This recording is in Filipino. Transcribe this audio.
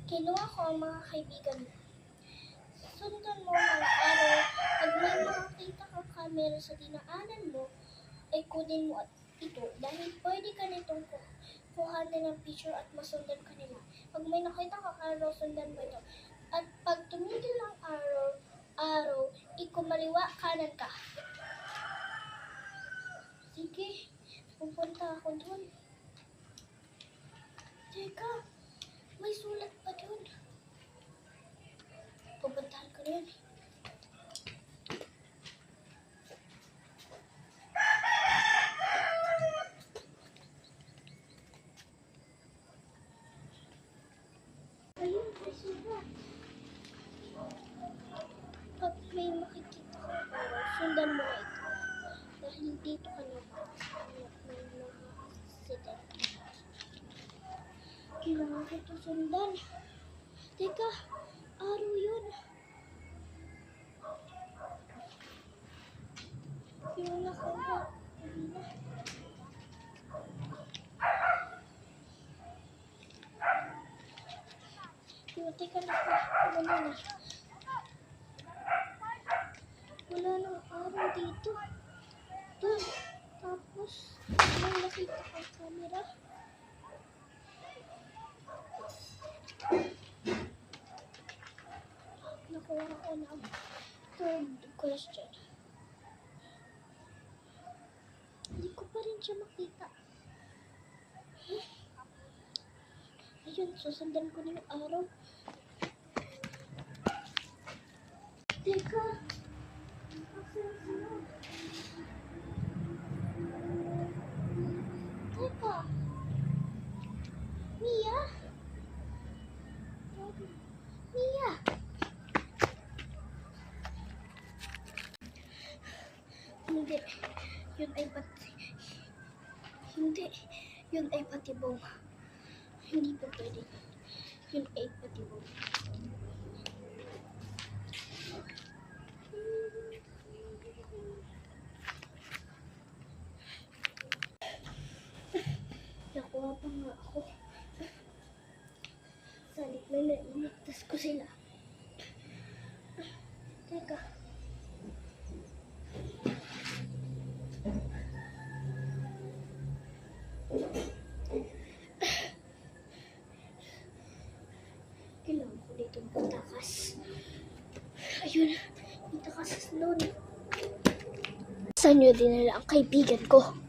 Kinuha ko ang mga kaibigan mo. Sundan mo ang araw. Pag may makakita kang camera sa dinaanan mo, ay kunin mo at ito dahil pwede ka nitong kuhanin ng picture at masundan ka nila. Pag may nakita kang araw, sundan mo ito. At pag tumigil ang araw, ikumaliwa kanan ka. Sige, pupunta ako doon. Teka, may sulat pa doon. Pupuntahan ko rin. Ayun, may sulat. Pag may makikita ka araw, sundan mo na ito. Dahil dito ka na may mga accident. Kailangan ko ito sundan. Teka, araw yun. Yun na ko ba? Teka na ko. Wala na. Wala nang araw dito. Doon. Tapos, may nakita kang camera. Nakuha ko ng third question. Hindi ko pa rin siya makita. Ayun, susundan ko na yung araw. Teka. Teka. Mia? Mia? Hindi. Yun ay Hindi. Yun ay patibong. Hindi pa pwede. Yun ay patibong. Nakuha pa nga ako. Salit na nailigtas ko sila. Teka. Kailangan ko dito magtakas. Ayun. May takas sa snow. Saan nyo dinala ang kaibigan ko?